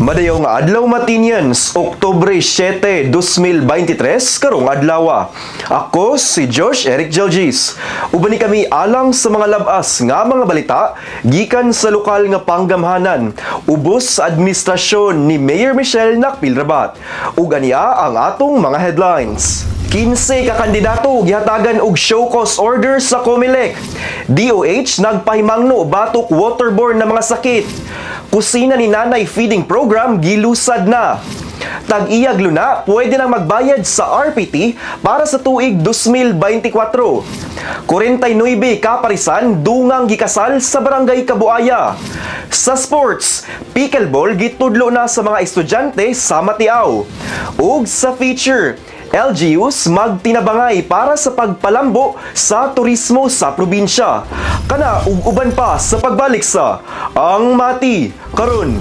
Madayong adlaw matinians, Oktubre 7, 2023, karong adlaw. Ako si Josh Eric Jelgis. Uban ni kami alang sa mga labas nga mga balita gikan sa lokal nga panggamhanan, ubos sa administrasyon ni Mayor Michelle Nakpil-Rabat. Ug aniya ang atong mga headlines. 15 ka kandidato gihatagan og show cause order sa COMELEC. DOH nagpahimangno batok waterborne na mga sakit. Kusina ni Nanay feeding program gilusad na. Tag-iyag luna, pwede nang magbayad sa RPT para sa tuig 2024. 49 kaparisan dungang gikasal sa Barangay Kabuaya. Sa sports, pickleball gitudlo na sa mga estudyante sa Matiaw. Ug sa feature, LGUs magtinabangay para sa pagpalambo sa turismo sa probinsya. Kana ug uban pa sa pagbalik sa Ang Mati Karon.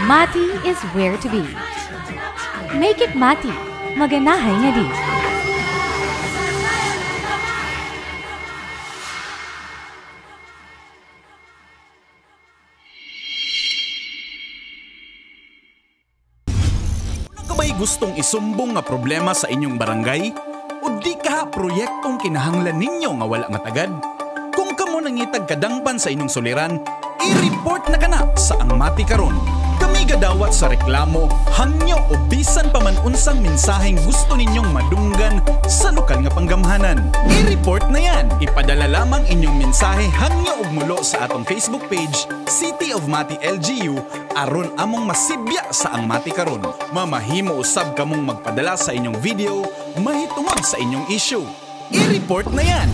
Mati is where to be. Make it Mati. Maganahay nga di. Kabay gustong isumbong nga problema sa inyong barangay? O di ka proyektong kinahanglan ninyo nga wala nga tagad? Kung kamo nangitag kadangpan sa inyong suliran, i-report na kana sa Ang Mati Karon. Kami gadawat sa reklamo, hangyo o bisan pa man unsang mensaheng gusto ninyong madunggan sa lokal nga panggamhanan. I-report na yan. Ipadala lamang inyong mensahe hangyo ug mulo sa atong Facebook page, City of Mati LGU, aron among masibya sa Ang Mati Karon. Mamahimo usab kamong magpadala sa inyong video, mahitungod sa inyong issue. I-report na yan.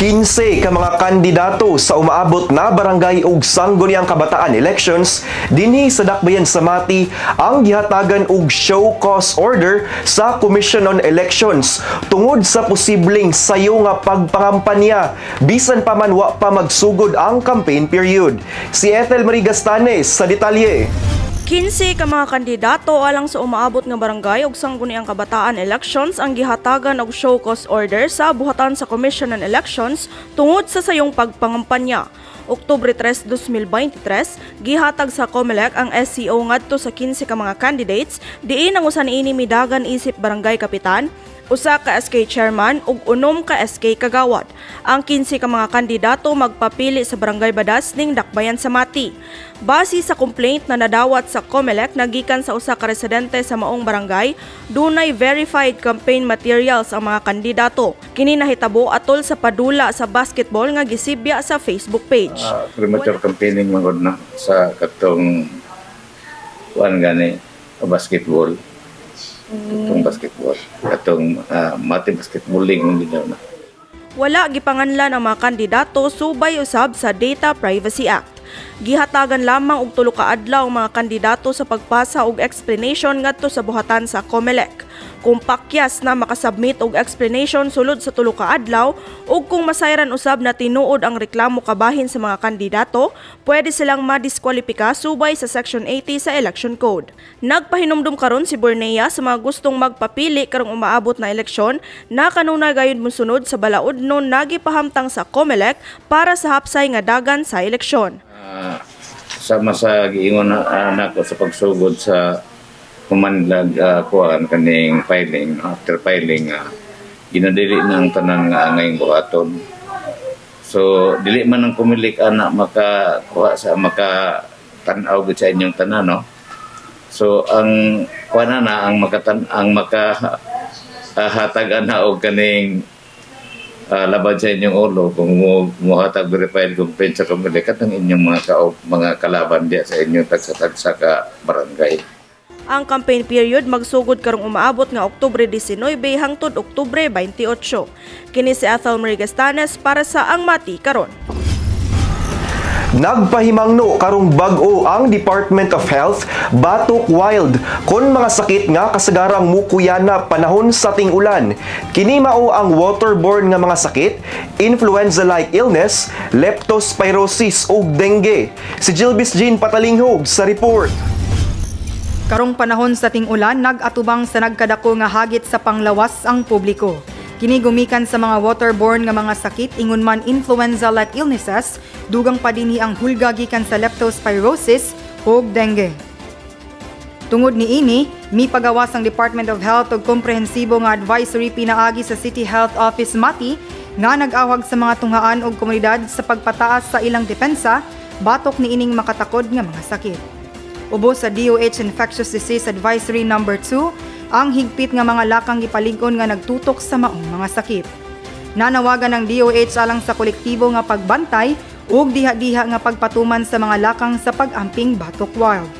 Kinse ka mga kandidato sa umaabot na barangay ug sangguniang kabataan elections dinhi sa dakbayan sa Mati ang gihatagan og show cause order sa Commission on Elections tungod sa posibleng sayo nga pagpangampanya bisan pa man wa pa magsugod ang campaign period. Si Ethel Marie Gastanes sa detalye. 15 ka mga kandidato alang sa umaabot nga barangay ug sangguniang kabataan elections ang gihatagan og show cause order sa buhatan sa Commission on Elections tungod sa sayong pagpangampanya. Oktubre 3, 2023, gihatag sa COMELEC ang SCO ngadto sa 15 ka mga candidates diin ang usa niini midagan isip barangay kapitan, usa ka SK chairman ug 6 ka SK kagawad. Ang 15 ka mga kandidato magpapili sa barangay Badas ning Dakbayan sa Mati. Base sa complaint na nadawat sa COMELEC nagikan sa usa ka residente sa maong barangay, dunay verified campaign materials ang mga kandidato. Kini nahitabo atol sa padula sa basketball nga gisibya sa Facebook page. Premature campaigning magod na sa katong basketball. Katong Mati basketballing nila na. Wala gipanganlan ang mga kandidato subay usab sa Data Privacy Act. Gihatagan lamang og 3 ka adlaw ang mga kandidato sa pagpasa og explanation ngadto sa buhatan sa COMELEC. Kung pakyas na makasubmit og explanation sulod sa 3 ka adlaw ug kung masayran usab na tinuod ang reklamo kabahin sa mga kandidato, pwede silang madiskwalipika subay sa Section 80 sa Election Code. Nagpahinumdum karon si Bornea sa mga gustong magpapili karong umaabot na eleksyon na kanunay gayud mosunod sa balaod nun nagipahamtang sa COMELEC para sa hapsay nga dagan sa eleksyon. Sama sa giingon nako sa pagsugod sa kumanlag kuan kaning filing, after filing ginadili ng tanan nga ngayong buhaton. So dili man ang kumilik ana makakuha sa makatan-aw gid sa inyong tanan, no. So ang kuan na ang hatag ana og kaning laban sa inyong ulo kung muhatag verified complaint sa COMELEC at ang inyong mga kalaban diya sa inyong tagsa-tagsa ka barangay. Ang campaign period magsugod karong umaabot nga Oktubre 19 hangtod Oktubre 28. Kini si Ethel Marie Gastanes para sa Ang Mati karon. Nagpahimangno karong bag-o ang Department of Health batok wild kon mga sakit nga kasagarang mukuyana panahon sa ting-ulan. Kini mao ang waterborne nga mga sakit, influenza-like illness, leptospirosis ug dengue. Si Jilbis Jean Patalinghog sa report. Karong panahon sa ting-ulan, nag-atubang sa nagkadako nga hagit sa panglawas ang publiko. Kini gumikan sa mga waterborne nga mga sakit ingon man influenza-like illnesses, dugang pa dinhi ang hulga gikan sa leptospirosis ug dengue. Tungod niini, mipagawas ang Department of Health og komprehensibo nga advisory pinaagi sa City Health Office Mati nga nag-awag sa mga tunghaan og komunidad sa pagpataas sa ilang depensa batok niining makatakod nga mga sakit. Ubos sa DOH Infectious Disease Advisory No. 2, ang higpit nga mga lakang gipalig-on nga nagtutok sa maong mga sakit. Nanawagan ng DOH alang sa kolektibo nga pagbantay ug diha-diha nga pagpatuman sa mga lakang sa pag-amping batok wild.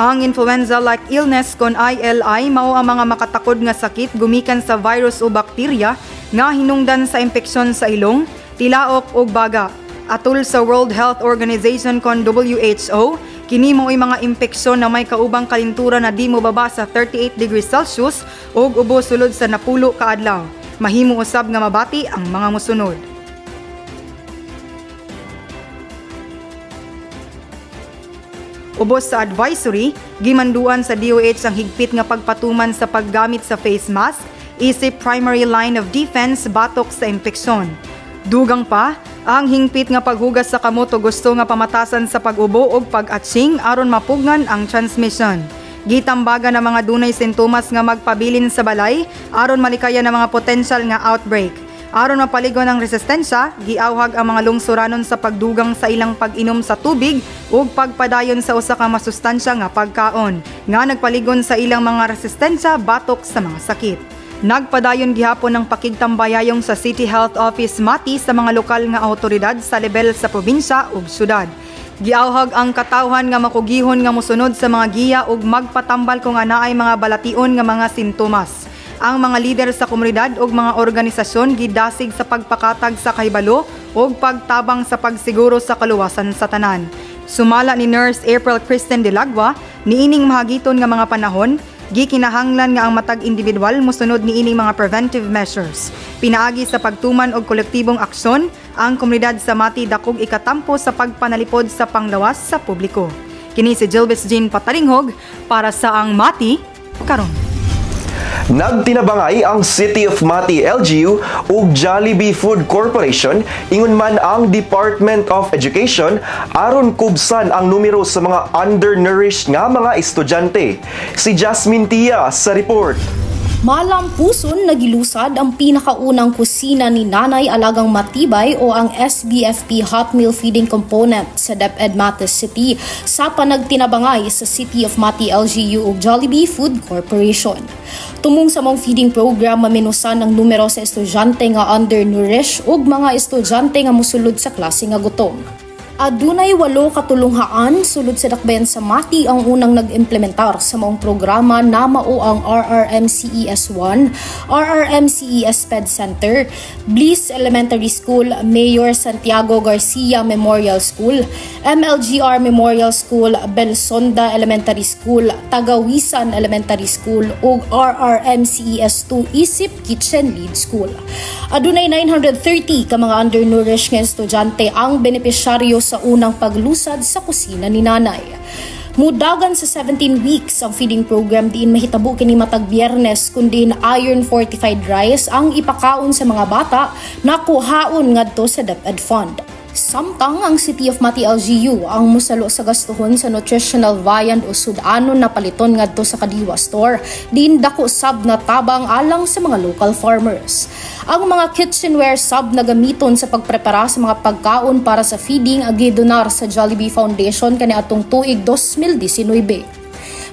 Ang influenza-like illness kon ILI mao ang mga makatakod nga sakit gumikan sa virus o bakterya nga hinungdan sa impeksyon sa ilong, tilaok ug baga. Atol sa World Health Organization kon WHO, kini mo'y mga impeksyon na may kaubang kalintura na di mo baba sa 38 degrees Celsius ug ubos sulod sa napulo ka adlaw. Mahimo usab nga mabati ang mga mosunod. Ubos sa advisory, gimanduan sa DOH ang higpit nga pagpatuman sa paggamit sa face mask, isip primary line of defense batok sa impeksyon. Dugang pa, ang hingpit nga paghugas sa kamot o gusto nga pamatasan sa pag-ubo o pag-atsing aron mapugnan ang transmission. Gitambaga na mga dunay sintomas nga magpabilin sa balay aron malikaya na mga potential nga outbreak. Aron mapaligon ang resistensya, giawhag ang mga lungsuranon sa pagdugang sa ilang pag-inom sa tubig ug pagpadayon sa usa ka masustansya nga pagkaon nga nagpaligon sa ilang mga resistensya batok sa mga sakit. Nagpadayon gihapon ng pakigtambayayong sa City Health Office Mati sa mga lokal nga awtoridad sa level sa probinsya ug syudad. Giawhag ang katawhan nga makugihon nga mosunod sa mga giya ug magpatambal kung anaay mga balation nga mga sintomas. Ang mga lider sa komunidad ug mga organisasyon gidasig sa pagpakatag sa kahibalo ug pagtabang sa pagsiguro sa kaluwasan sa tanan. Sumala ni Nurse April Kristen Delagua, niining mahagiton nga mga panahon, gikinahanglan nga ang matag individual mosunod niining mga preventive measures. Pinaagi sa pagtuman og kolektibong aksyon, ang komunidad sa Mati dakog ikatampo sa pagpanalipod sa panglawas sa publiko. Kini si Jilbis Jean Patalinghog para sa ang Mati karon. Nagtinabangay ang City of Mati LGU ug Jollibee Food Corporation ingon man ang Department of Education aron kubsan ang numero sa mga undernourished nga mga estudyante. Si Jasmine Tia sa report. Malampuson nagilusad ang pinakaunang kusina ni Nanay Alagang Matibay o ang SBFP Hot Meal Feeding Component sa DepEd Matis City sa panagtinabangay sa City of Mati LGU ug Jollibee Food Corporation. Tumong sa mong feeding program maminusan ang numero sa estudyante nga undernourished ug mga estudyante nga mosulod sa klase nga gutom. Adunay 8 katulunghaan sulod sa dakbayan sa Mati ang unang nag-implementar sa maong programa na mao ang RRMCES-1, RRMCES Ped Center, Bliss Elementary School, Mayor Santiago Garcia Memorial School, MLGR Memorial School, Belsonda Elementary School, Tagawisan Elementary School ug RRMCES-2 Isip Kitchen Lead School. Adunay 930 ka mga undernourished nga estudyante ang benepisyaryo sa unang paglusad sa kusina ni Nanay. Mudagan sa 17 weeks ang feeding program diin mahitabo kini matag Biyernes kundi iron fortified rice ang ipakaon sa mga bata na kuhaon ngadto sa DepEd Fund. Samtang ang City of Mati LGU ang musalo sa gastuhon sa nutritional viand o sudanon na paliton ngadto sa Kadiwa Store, din dako sab na tabang alang sa mga local farmers. Ang mga kitchenware sab na gamiton sa pagprepara sa mga pagkaon para sa feeding agidonar sa Jollibee Foundation kaniadtong tuig 2019.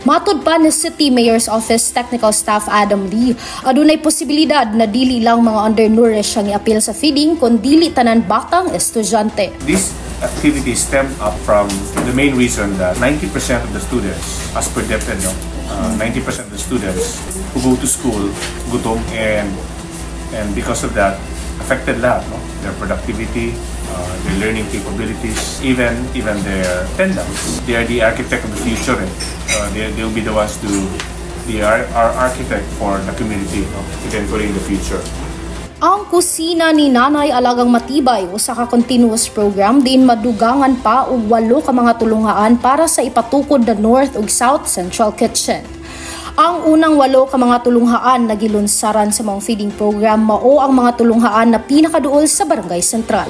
Matud pa ni City Mayor's Office Technical Staff Adam Lee, adunay posibilidad na dili lang mga undernourished ang iapil sa feeding kundi tanan batang estudyante. This activity stemmed up from the main reason that 90% of the students, as per DepEd, 90% of the students who go to school gutom and because of that affected lahat, their productivity, their learning capabilities, even their attendance. They are the architect of the future. They'll be the ones to be our architect for the community, eventually in the future. Ang kusina ni Nanay Alagang Matibay usa ka continuous program din madugangan pa og 8 ka mga tulungaan para sa ipatukod the North ug South Central Kitchen. Ang unang 8 ka mga tulunghaan na gilunsaran sa mga feeding program mao ang mga tulunghaan na pinakaduol sa Barangay Sentral.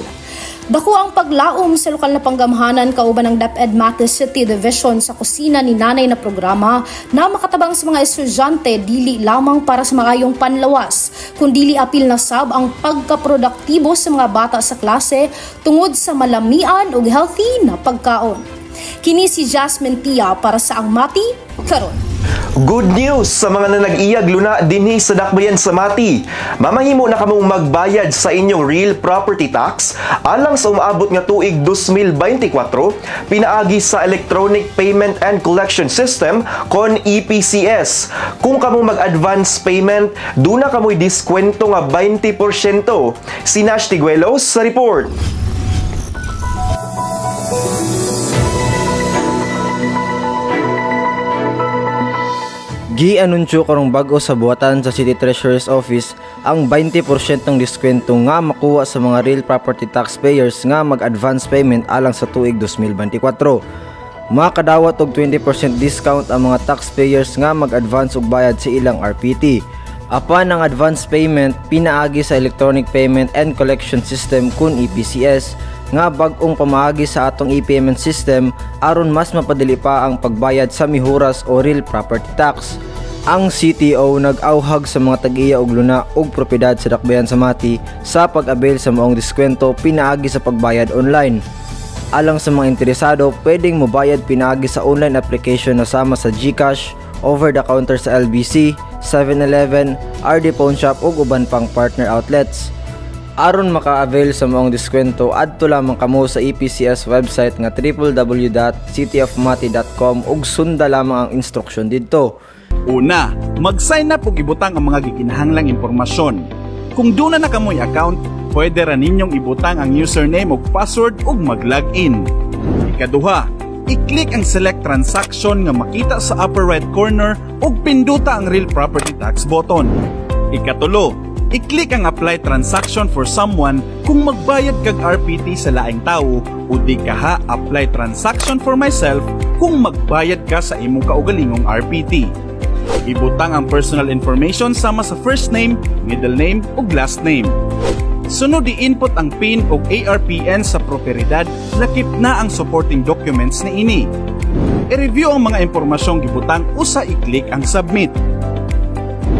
Dako ang paglaom sa lokal na panggamhanan kauban ng DepEd Matis City Division sa kusina ni Nanay na programa na makatabang sa mga estudyante dili lamang para sa maayong panlawas, kundi apil na sab ang pagkaproduktibo sa mga bata sa klase tungod sa malamian ug healthy na pagkaon. Kini si Jasmine Tia para sa ang Mati karon. Good news sa mga nanag-iyag luna dinhi sa dakbayan sa Mati. Mamahimo na kamong magbayad sa inyong real property tax alang sa umaabot nga tuig 2024 pinaagi sa Electronic Payment and Collection System kon EPCS. Kung kamong mag-advance payment, duna kamoy diskwento nga 20%. Si Nash Tiguelos sa report. Gi-anunsyo karong bag-o sa buhatan sa City Treasurer's Office ang 20% ng diskwento nga makuha sa mga real property taxpayers nga mag-advance payment alang sa tuig 2024. Makadawat og 20% discount ang mga taxpayers nga mag-advance og bayad sa ilang RPT. Apan ang advance payment pinaagi sa Electronic Payment and Collection System kun EPCS nga bag-ong pamaagi sa atong e-payment system aron mas mapadali pa ang pagbayad sa mihuras o real property tax. Ang CTO nag-auhag sa mga tag-iya og luna og propiedad sa dakbayan sa Mati sa pag-avail sa maong diskwento pinaagi sa pagbayad online. Alang sa mga interesado, pwedeng mobayad pinaagi sa online application na sama sa GCash, over the counter sa LBC, 7-Eleven, RD Pawn Shop ug uban pang partner outlets. Aron maka-avail sa maong diskwento, adto lamang kamo sa EPCS website nga www.cityofmati.com ug sunda lamang ang instruction didto. Una, mag-sign up ug ibutang ang mga gikinahanglang impormasyon. Kung doon na kamoy account, pwede ra ninyong ibutang ang username ug password ug mag-login. Ikaduha, i-click ang select transaction nga makita sa upper right corner ug pinduta ang real property tax button. Ikatulo, I-click ang apply transaction for someone kung magbayad kag RPT sa laing tao o di kaha apply transaction for myself kung magbayad ka sa imong kaugalingong RPT. Ibutang ang personal information sama sa first name, middle name ug last name. Sunod i-input ang PIN o ARPN sa properidad, lakip na ang supporting documents ni ini. I-review ang mga impormasyong gibutang usa i-click ang submit.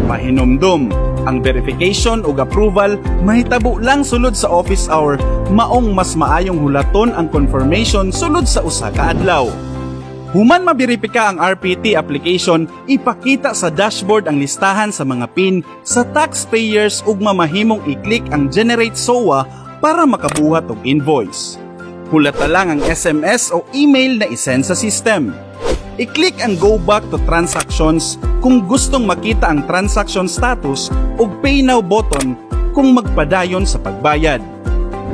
Pahinomdom, ang verification ug approval mahitabo lang sulod sa office hour, maong mas maayong hulaton ang confirmation sulod sa usa ka adlaw. Human mabiripika ang RPT application, ipakita sa dashboard ang listahan sa mga PIN sa taxpayers ug mamahimong i-click ang generate SOA para makabuhat og invoice. Hulata lang ang SMS o email na isend sa system. I-click ang go back to transactions kung gustong makita ang transaction status ug pay now button kung magpadayon sa pagbayad.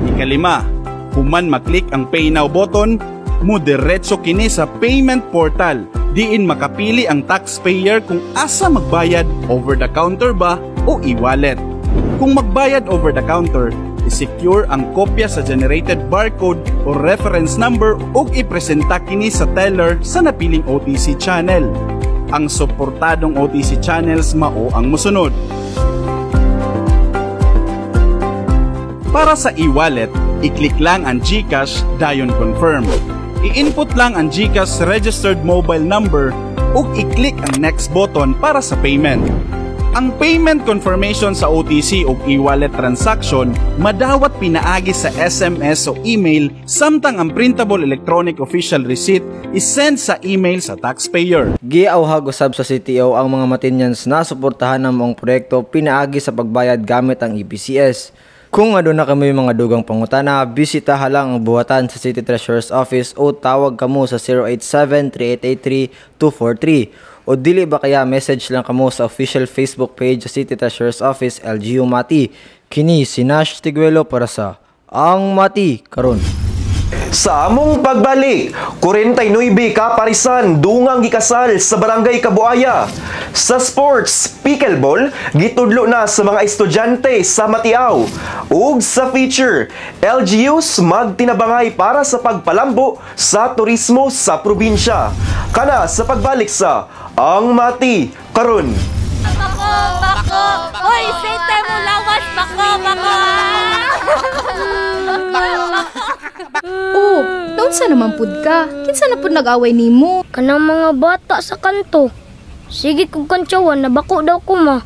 Ikalima, human maklik ang pay now button, mudiretso kini sa payment portal. Diin makapili ang taxpayer kung asa magbayad, over the counter ba o e-wallet. Kung magbayad over the counter, i-secure ang kopya sa generated barcode o reference number ug ipresenta kini sa teller sa napiling OTC channel. Ang suportadong OTC channels mao ang mosunod. Para sa e-wallet, i-click lang ang GCash dayon confirm. I-input lang ang GCash registered mobile number ug i-click ang next button para sa payment. Ang payment confirmation sa OTC o e-wallet transaction madawat pinaagi sa SMS o email, samtang ang printable electronic official receipt is-send sa email sa taxpayer. Giauhag usab sa CTO ang mga Matinians na suportahan ng mong proyekto pinaagi sa pagbayad gamit ang EPCS. Kung aduna kami mga dugang pangutana, bisitaha lang ang buhatan sa City Treasurer's Office o tawag kamo sa 087-3883-243. O dili ba kaya message lang kamo sa official Facebook page sa City Treasurer's Office LGU Mati. Kini si Nash Tiguelo para sa Ang Mati Karon. Sa among pagbalik, 49 ka parisan dungang gikasal sa Barangay Kabuaya. Sa sports, pickleball gitudlo na sa mga estudyante sa Matiaw. Ug sa feature, LGUs magtinabangay para sa pagpalambo sa turismo sa probinsya. Kana sa pagbalik sa Ang Mati Karon. Bako! Oy, sente mo lawas! Bako! Oh, naon sa naman pud ka? Kinsa na pud nag-away nimo? Kanang mga bata sa kanto. Sige kong kantsawan, nabako daw ko ma.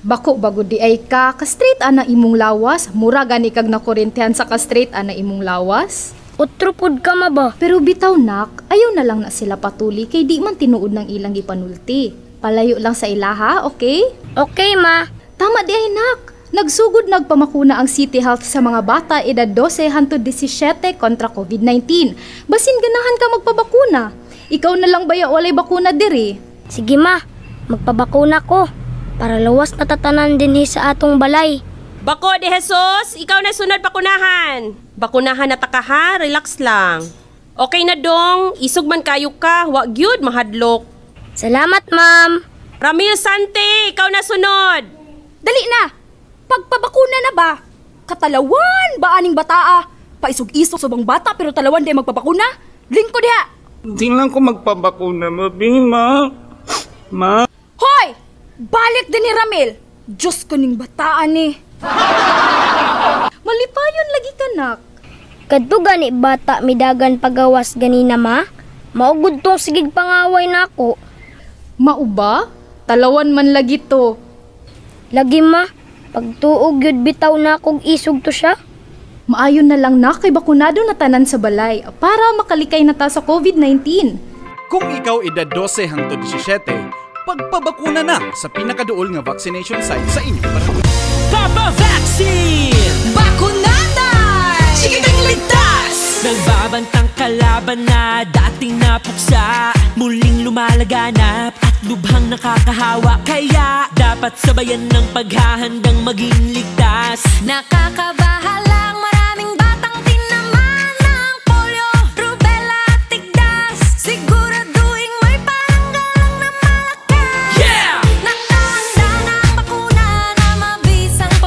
Bako bago di ay ka, ka-straight ana imong lawas. Mura gani kag nakorentahan sa ka-straight ana imong lawas. Utro pud ka ma ba? Pero bitaw nak, ayaw na lang na sila patuli kay di man tinuod ng ilang gipanulti. Palayo lang sa ilaha, okay? Okay ma. Tama di ay nak. Nagsugod nagpamakuna ang City Health sa mga bata edad 12 hangtod 17 kontra COVID-19. Basin ganahan ka magpabakuna. Ikaw na lang baya walay bakuna diri? Sige ma, magpabakuna ko para lawas natatanan din sa atong balay. Bako de Jesus, ikaw na sunod pakunahan. Bakunahan na taka ha, relax lang. Okay na dong, isog man kayo ka, wa gyud mahadlok. Salamat ma'am. Ramil Sante, ikaw na sunod. Dali na! Pagpabakuna na ba? Katalawan ba aning bataa? Paisog-isog subang bata pero talawan di magpabakuna? Lingko diha! Hindi lang ko magpabakuna, mabing ma. Hoy! Balik din ni Ramil! Diyos ko ning bataan ni. Malipayon lagi ka nak. Kadto gani bata midagan pagawas ganina ma? Maugod tong sigig pangaway nako. Mauba? Talawan man lagi to. Lagi ma. Pagtuog yun bitaw na kong isog to siya. Maayon na lang na kay bakunado na tanan sa balay para makalikay na ta sa COVID-19. Kung ikaw edad 12 hangtod 17, pagpabakuna na sa pinakaduol nga vaccination site sa inyong barangay. Papa Vaccine! Bakunada! Sikitang ligtas! Nagbabantang kalaban na dating napuksa, muling lumalaganap at lubhang nakakahawa. Kaya dapat sabayan ng paghahandang maging ligtas. Nakakabahalang maraming batang tinamaan ng polio, rubella at tigdas. Siguraduhin may paranggalang na malakas. Yeah! Nakahanda na ang bakuna na mabisang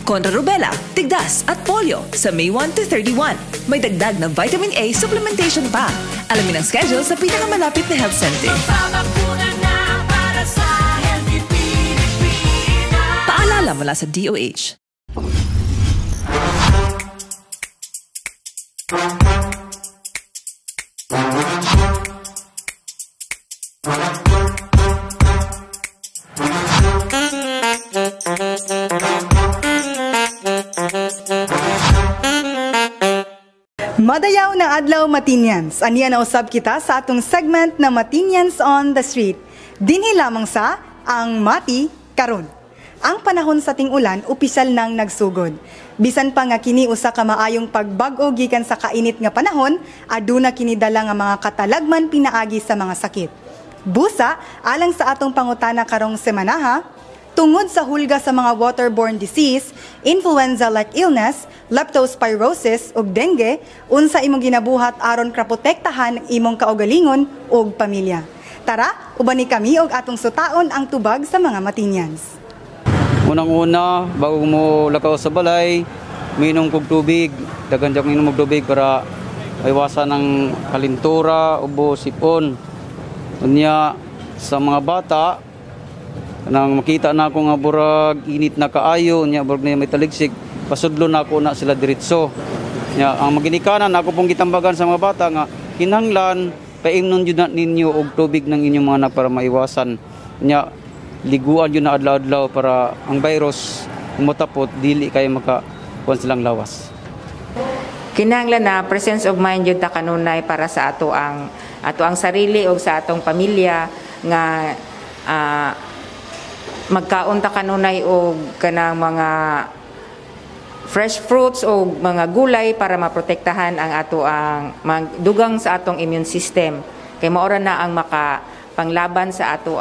kontra rubella, tigdas at polio sa May 1 to 31. May dagdag na vitamin A supplementation pa. Alamin ang schedule sa pinakamalapit na health center. Magpapakuna na para sa healthy Pilipinas. Paalala mula sa DOH. Madayaw na adlaw Matinians. Aniya na usab kita sa atong segment na Matinians on the Street. Dinhi lamang sa ang Mati karon. Ang panahon sa ting-ulan opisyal nang nagsugod. Bisan pa nga kini usa ka maayong pagbag-o gikan sa kainit nga panahon, aduna kini dala nga mga katalagman pinaagi sa mga sakit. Busa alang sa atong pangutana karong semana tungod sa hulga sa mga waterborne disease, influenza-like illness, leptospirosis ug dengue, unsa imong ginabuhat aron kaprotektahan imong kaugalingon ug pamilya. Tara, ubani kami og atong sutaon ang tubag sa mga Matinians. Unang-una, bago mo lakaw sa balay, minom kog tubig, daghan jak minom og tubig para iwasan ng kalintura, ubo, sipon. Unya sa mga bata, nang makita na ako nga burag init na kaayo, nya burag na may taligsik, pasudlo na ako na sila diretso. Nya ang maginikanan ako pong gitambagan sa mga bata nga kinahanglan paimnon jud na ninyo og tubig ng inyong mga anak para maiwasan. Nya liguan yun na adlaw-adlaw para ang virus umutapot, dili kayo makakuan silang lawas. Kinahanglan na presence of mind yun ta kanunay para sa ato ang sarili o sa atong pamilya nga magkaon ta kanunay og kanang mga fresh fruits o mga gulay para maprotektahan ang ato ang dugang sa atong immune system. Kay maora na ang makapanglaban sa ato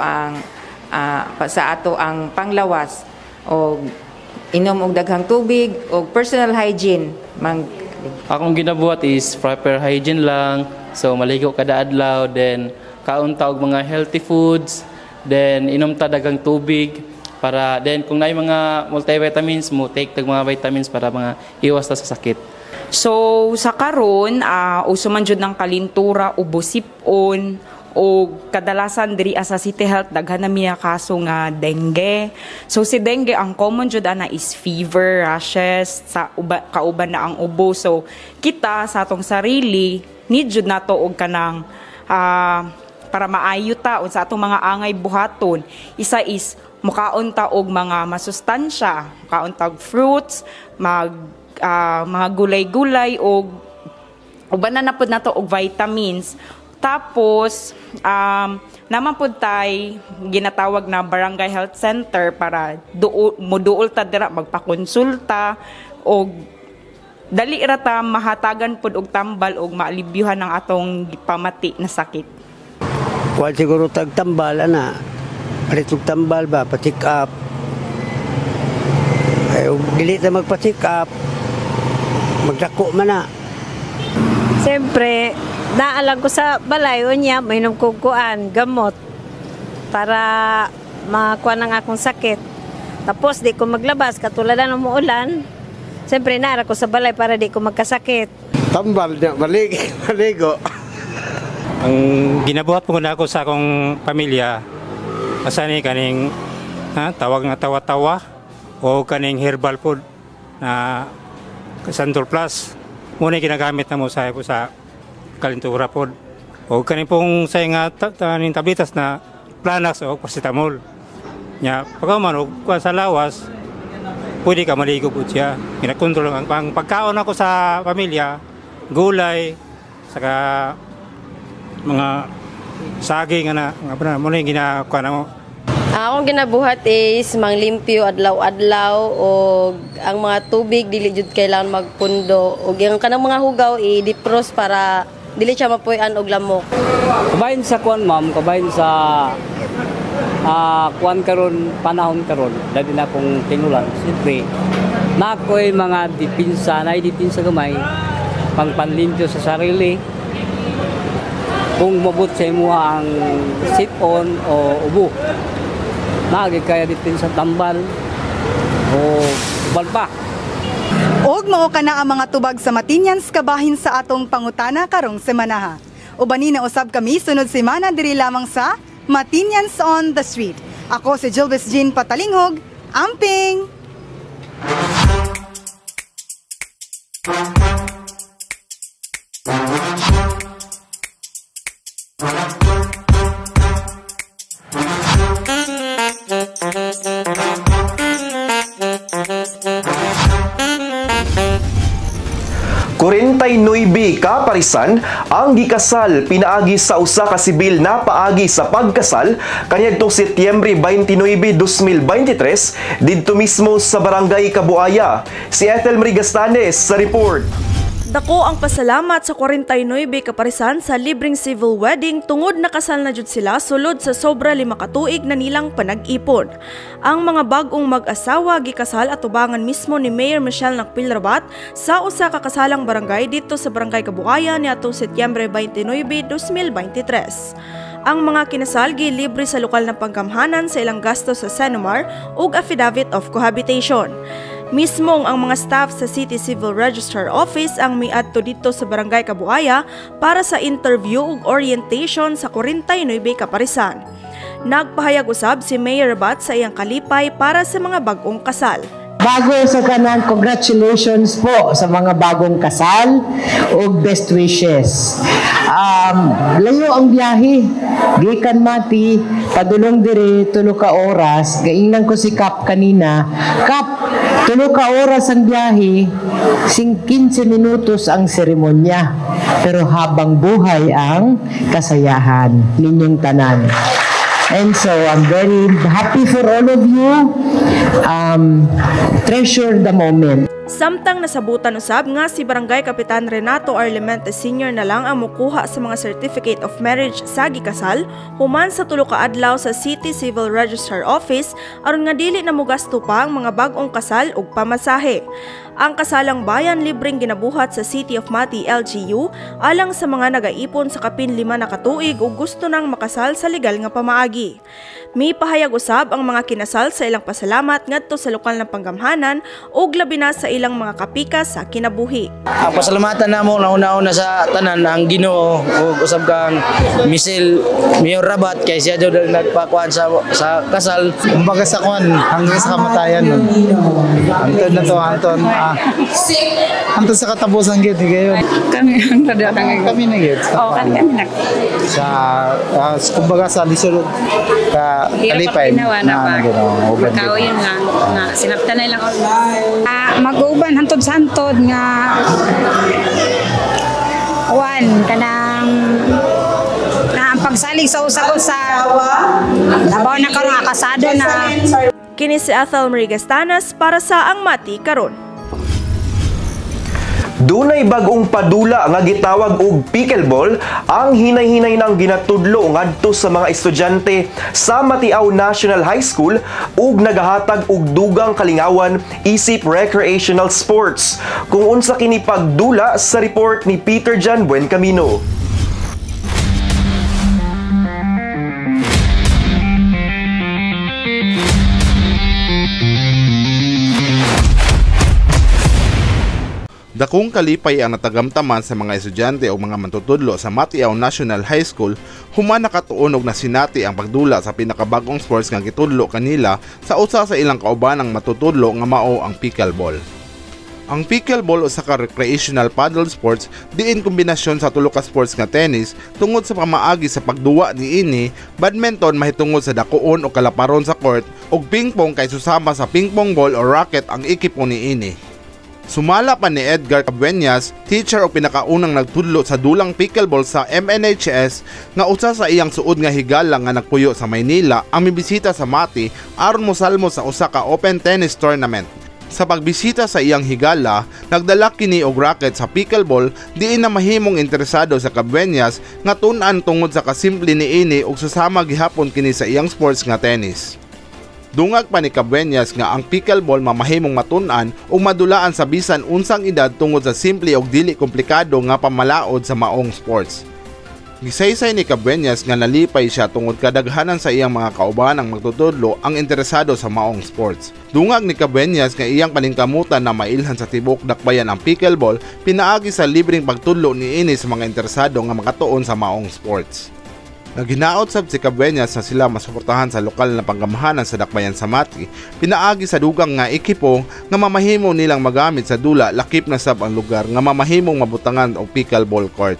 ang panglawas o inom og daghang tubig o personal hygiene. Akong ginabuhat is proper hygiene lang, so maligo kada adlaw, then kaon ta og mga healthy foods, then inom ta daghang tubig para then kung naay mga multivitamins mo take tag mga vitamins para mga iwas ta sa sakit. So sa karon uso man jud ng kalintura, ubo, sipon, o kadalasan diri sa City Health daghan na miya kaso nga dengue. So si dengue ang common jud ana is fever, rashes, sa kauban na ang ubo. So kita sa atong sarili need jud nato og kanang para maayo ta sa atong mga angay buhaton. Isa is mukaon ta og mga masustansya, mukaon ta og fruits, mga gulay-gulay og uban na pud nato og vitamins. Tapos, naman po tayo ginatawag na Barangay Health Center para muduol ta dira magpakonsulta o dali rata mahatagan po og tambal o maalibyuhan ng atong pamati na sakit. Wal siguro tagtambal, paritog tambal ba, pa-check up. Ay, dili na magpa-check up, magdako man na. Siyempre, naalam ko sa balay, niya, may nungkukuan, gamot, para makuha ng akong sakit. Tapos, di ko maglabas, katulad ng umuulan. Siyempre, naara ko sa balay para di ko magkasakit. Tambal niya, maligo. Ang ginabuhat po na ako sa akong pamilya, asani kaning tawag nga tawa-tawa o kaning herbal food na Santol Plus. Muna ginagamit na mo sa kalintura po. O kanin pong sa nga tablitas na Planax o Paracetamol. Pagka man o sa lawas, pwede ka maligo po siya. Pinakontrol ang pagkaon ako sa pamilya, gulay, saka mga saging muna yung ginakuha na mo. Akong ginabuhat is manglimpyo adlaw-adlaw o ang mga tubig dili jud kailangan magpundo o ang kanang mga hugaw i-defrost para dili siya mapuy-an og lamok. Kabahin sa kuan ma'am, kabahin sa kuan karon panahon karon dali na kong tinulan. Siyempre nakoy mga dipinsa gamay pangpanlimpyo sa sarili. Kung mabot sa imo ang sipon o ubo. Nagi kaya dito sa tambal o Subal pa. Og mao kana ang mga tubag sa Matinyans kabahin sa atong pangutana karong semana. Ubani na usab kami sunod semana diri lamang sa Matinyans on the Street. Ako si Jilbis Jean Patalinghog, Amping! Kurentay 9 ka parisan ang gikasal pinaagi sa usa ka sibil na paagi sa pagkasal kaniadtong Setyembre 29, 2023 didto mismo sa Barangay Kabuaya. Si Ethel Marigastanes sa report. Dako ang pasalamat sa 49 kaparisan sa libreng civil wedding tungod nakasal na jud sila sulod sa sobra 5 ka tuig na nilang panag-ipon. Ang mga bag-ong mag-asawa gikasal at tubangan mismo ni Mayor Michelle Nakpil-Rabat sa usa ka kasalang barangay dito sa Barangay Kabuaya niadtong Setyembre 29, 2023. Ang mga kinasal libre sa lokal na panggamhanan sa ilang gasto sa Senomar ug affidavit of cohabitation. Mismong ang mga staff sa City Civil Registrar Office ang miadto dito sa Barangay Kabuaya para sa interview ug orientation sa 49 kaparisan. Nagpahayag usab si Mayor Rabat sa iyang kalipay para sa mga bag-ong kasal. Bago sa kanan, congratulations po sa mga bagong kasal ug best wishes. Layo ang biyahe. Gikan Mati, padulong diri 3 ka oras. Gaingnan ko si Kap kanina. Kap, 3 ka oras ang biyahe, 15 minutos ang seremonya. Pero habang buhay ang kasayahan ninyong tanan. And so I'm very happy for all of you. Treasure the moment. Samtang nasabutan usab nga si Barangay Kapitan Renato Arlemente Sr. na lang ang mukuha sa mga Certificate of Marriage sa gikasal human sa 3 ka adlaw sa City Civil Registrar Office aron nga dili na mogasto pa ang mga bag-ong kasal ug pamasahe. Ang kasalang bayan libreng ginabuhat sa City of Mati LGU alang sa mga nagaipon sa kapin 5 na katuig ug gusto nang makasal sa legal nga pamaagi. May pahayag usab ang mga kinasal sa ilang pasalamat ngadto sa lokal na panggamhanan ug labi na sa ilang mga kapika sa kinabuhi. Pasalamatan namo na una-una sa tanan ang Ginoo ug usab kang Mayor Rabat kay siya daw nagpakuan sa kasal. Kumbaga sa kuan hanggang sa kamatayan nun. Antod na to, Anton sa katapusan gid gayon. Kami ang rada kami na gid. Oh, kami na. Sa kumbaga sa lisulod ka kalipay na Kao yun nga sinaptan na lang mag-uban hantod sa hantod nga kanang ang pagsalig sa usa-usa nabaw na karon kasado na. Kini si Ethel Marigastanes para sa Ang Mati Karon. Dunay bag-ong padula nga gitawag og pickleball ang hinay-hinay nang ginatudlo ngadto sa mga estudyante sa Matiaw National High School ug nagahatag og dugang kalingawan isip recreational sports. Kung unsa kini pagdula sa report ni Peter Jan Buencamino. Dakong kalipay ang natagamtaman sa mga estudyante o mga mantutudlo sa Matiaw National High School human nakatuon og nasinati ang pagdula sa pinakabagong sports nga gitudlo kanila sa usa sa ilang kaubanang matutudlo nga mao ang pickleball. Ang pickleball usa ka recreational paddle sports diin kombinasyon sa 3 ka sports nga tennis tungod sa pamaagi sa pagduwa niini, badminton mahitungod sa dakuon o kalaparon sa court ug pingpong kay susama sa pingpong ball o racket ang ekipo niini. Sumala pa ni Edgar Cabuenas, teacher o pinakaunang nagtudlo sa dulang pickleball sa MNHS nga usa sa iyang suod nga higala nga nagpuyo sa Maynila ang mibisita sa Mati aron mosalmo sa usa ka open tennis tournament. Sa pagbisita sa iyang higala, nagdala kini og racket sa pickleball diin na mahimong interesado sa Cabuenas nga tun-an tungod sa kasimple niini ug susama gihapon kini sa iyang sports nga tennis. Dungag pa ni Cabuenas nga ang pickleball mamahimong matun-an ug madulaan sa bisan unsang edad tungod sa simple ug dili komplikado nga pamalaod sa maong sports. Gisaysay ni Cabeñas nga nalipay siya tungod kadaghanan sa iyang mga kaubanang magtutudlo ang interesado sa maong sports. Dungag ni Cabeñas nga iyang paningkamutan na mailhan sa tibok dakbayan ang pickleball, pinaagi sa libreng pagtudlo niini sa mga interesado nga makatuon sa maong sports. Naghinaot sab si Cabeñas na sila masuportahan sa lokal na panggamahanan sa dakbayan sa Mati, pinaagi sa dugang nga ekipo nga mamahimo nilang magamit sa dula lakip na sab ang lugar nga mamahimong mabutangan og pickleball court.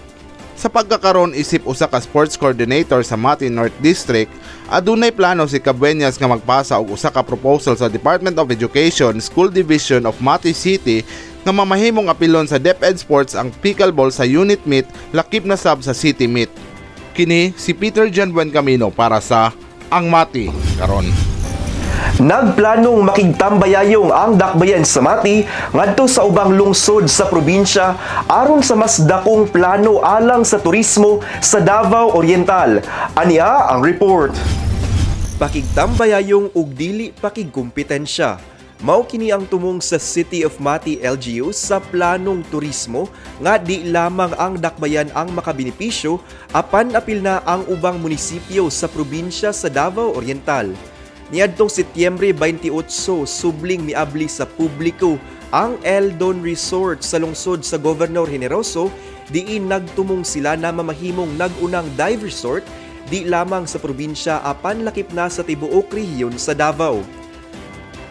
Sa pagkakaroon isip usa ka sports coordinator sa Mati North District, adunay plano si Cabeñas nga magpasa og usa ka proposal sa Department of Education School Division of Mati City nga mamahimong apilon sa DepEd Sports ang pickleball sa unit meet lakip na sab sa city meet. Kini si Peter John Buencamino para sa Ang Mati Karon. Nagplanong makigtambayayong ang dakbayan sa Mati ngadto sa ubang lungsod sa probinsya aron sa mas dakong plano alang sa turismo sa Davao Oriental. Ania ang report. Pakigtambayayong ug dili pakigkompetensya. Mao kini ang tumong sa City of Mati LGU sa planong turismo nga di lamang ang dakbayan ang makabenepisyo apan apil na ang ubang munisipyo sa probinsya sa Davao Oriental. Niadtong Setyembre 28, subling miabli sa publiko ang Eldon Resort sa lungsod sa Governor Generoso, diin nagtumong sila na mamahimong nagunang dive resort di lamang sa probinsya apan lakip na sa tibuok rehiyon sa Davao.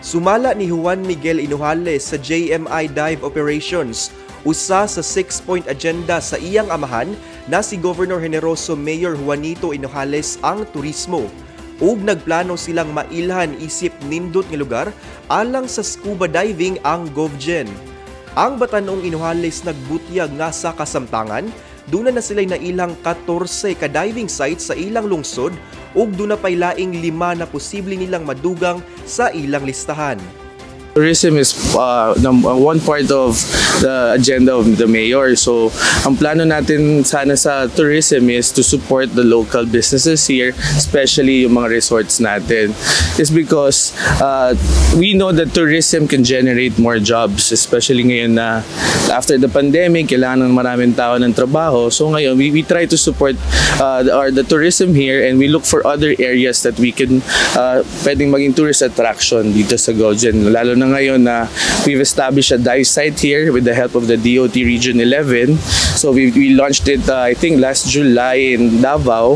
Sumala ni Juan Miguel Inuhales sa JMI Dive Operations, usa sa 6-point agenda sa iyang amahan na si Governor Generoso Mayor Juanito Inuhales ang turismo. Ug nagplano silang mailhan isip nindot nga lugar alang sa scuba diving ang GovGen. Ang Batanong Inuhales nagbutyag nga sa kasamtangan, duna na sila'y nailang 14 ka diving sites sa ilang lungsod ug duna pay laing 5 na posible nilang madugang sa ilang listahan. Tourism is one part of the agenda of the mayor. So, ang plano natin sana sa tourism is to support the local businesses here, especially yung mga resorts natin. It's because we know that tourism can generate more jobs, especially ngayon na after the pandemic, kailangan ng maraming tao ng trabaho. So ngayon, we try to support the tourism here and we look for other areas that we can pwedeng maging tourist attraction dito sa GovGen. Lalo na ngayon na we've established a dive site here with the help of the DOT Region 11. So we launched it I think last July in Davao,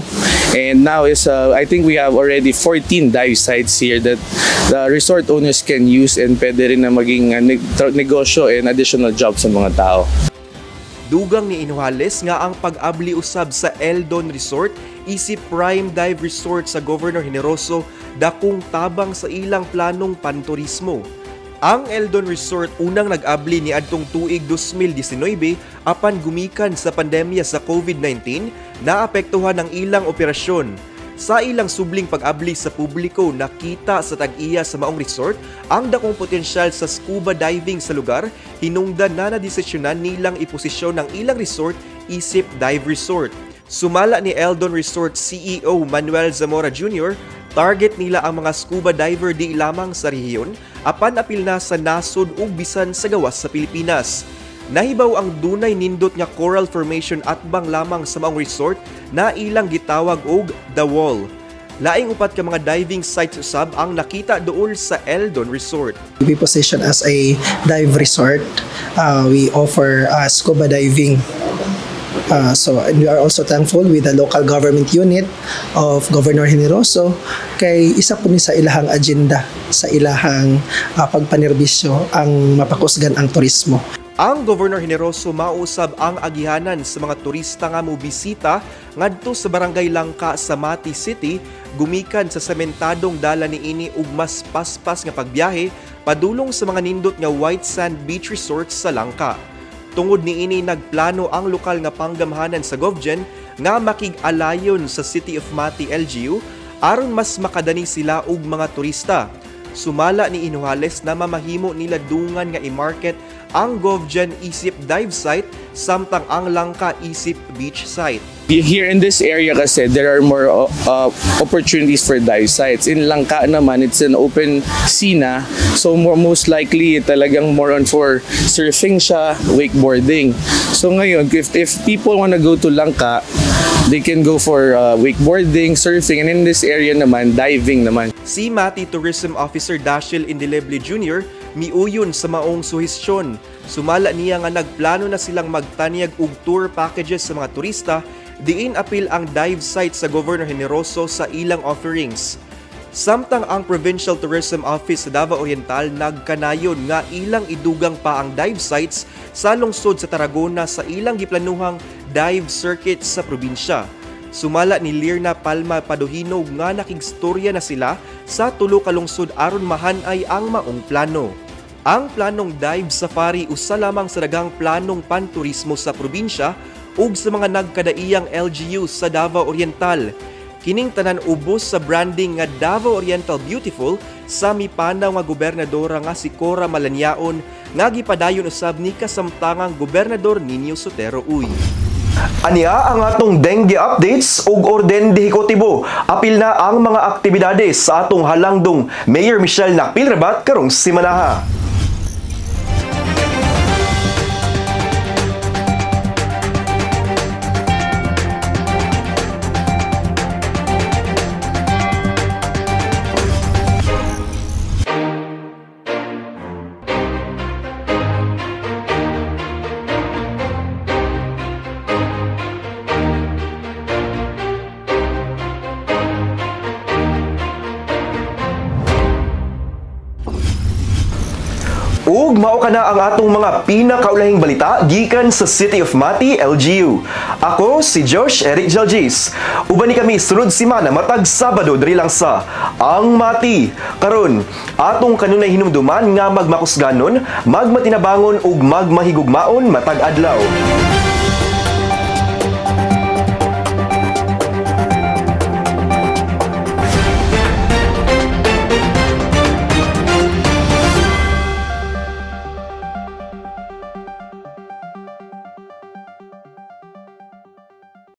and now I think we have already 14 dive sites here that the resort owners can use and pwede rin na maging negosyo and additional jobs sa mga tao. Dugang ni Inuhales nga ang pag-abli usab sa Eldon Resort isip prime dive resort sa Governor Generoso dakong tabang sa ilang planong panturismo. Ang Eldon Resort unang nag-abli ni adtong tuig 2019 apan gumikan sa pandemya sa COVID-19 naapektuhan ang ilang operasyon. Sa ilang subling pag-abli sa publiko, nakita sa tag-iya sa maong resort ang dakong potensyal sa scuba diving sa lugar, hinungdan na nadesisyonan nilang iposisyon ng ilang resort isip dive resort. Sumala ni Eldon Resort CEO Manuel Zamora Jr., target nila ang mga scuba diver di lamang sa rehiyon, apan apil na sa nasod ug bisan sa gawas sa Pilipinas. Nahibaw ang dunay nindot nga coral formation atbang lamang sa maong resort na ilang gitawag og The Wall. Laing upat ka mga diving sites usab ang nakita dool sa Eldon Resort. We position as a dive resort. We offer scuba diving. So we are also thankful with the local government unit of Governor Generoso kay isa po ni sa ilahang agenda sa ilahang pagpanerbisyo ang mapakusgan ang turismo. Ang Governor Generoso mausab ang agihanan sa mga turista nga mobisita ngadto sa Barangay Langka sa Mati City, gumikan sa sementadong dala niini ug mas paspas nga pagbiyahe padulong sa mga nindot nga white sand beach resorts sa Langka. Tungod niini nagplano ang lokal nga panggamhanan sa GovGen nga makig-alayon sa City of Mati LGU aron mas makadani sila og mga turista. Sumala ni Inuhales na mamahimo nila dungan nga i-market ang GovGen isip dive site samtang ang Langka isip beach site. Here in this area kasi there are more opportunities for dive sites. In Langka naman, it's an open sea na, so most likely talagang more on for surfing siya, wakeboarding. So ngayon, if people wanna go to Langka, they can go for wakeboarding, surfing, and in this area naman, diving naman. Si Mati Tourism Officer Dashiell Indeleble Jr. miuyon sa maong suhestyon. Sumala niya nga nagplano na silang magtanyag og tour packages sa mga turista diin apil ang dive site sa Governor Generoso sa ilang offerings. Samtang ang Provincial Tourism Office sa Davao Oriental nagkanayon nga ilang idugang pa ang dive sites sa lungsod sa Tarragona sa ilang giplanuhang dive circuit sa probinsya. Sumala ni Lirna Palma Paduhinog nga nakigstorya na sila sa tulo ka lungsod aron mahanay ang maong plano. Ang planong dive safari usa lamang sa daghang planong panturismo sa probinsya ug sa mga nagkadaiyang LGUs sa Davao Oriental. Kining tanan ubos sa branding nga Davao Oriental Beautiful sa mipanaw nga gobernadora nga si Cora Malaniaon nga gipadayon usab ni kasamtangang Gobernador Nino Sotero Uy. Ania ang atong dengue updates ug orden dehekutibo. Apil na ang mga aktibidades sa atong halangdong Mayor Michelle Nakpilrabat karong simanaha. Ug mao kana ang atong mga pinakaulahing balita gikan sa City of Mati, LGU. Ako si Josh Eric Jalgis. Uban ni kami sunod semana matag Sabado diri lang sa Ang Mati. Karon, atong kanunay hinumduman nga magmakusganon, magmatinabangon ug magmahigugmaon matag adlaw.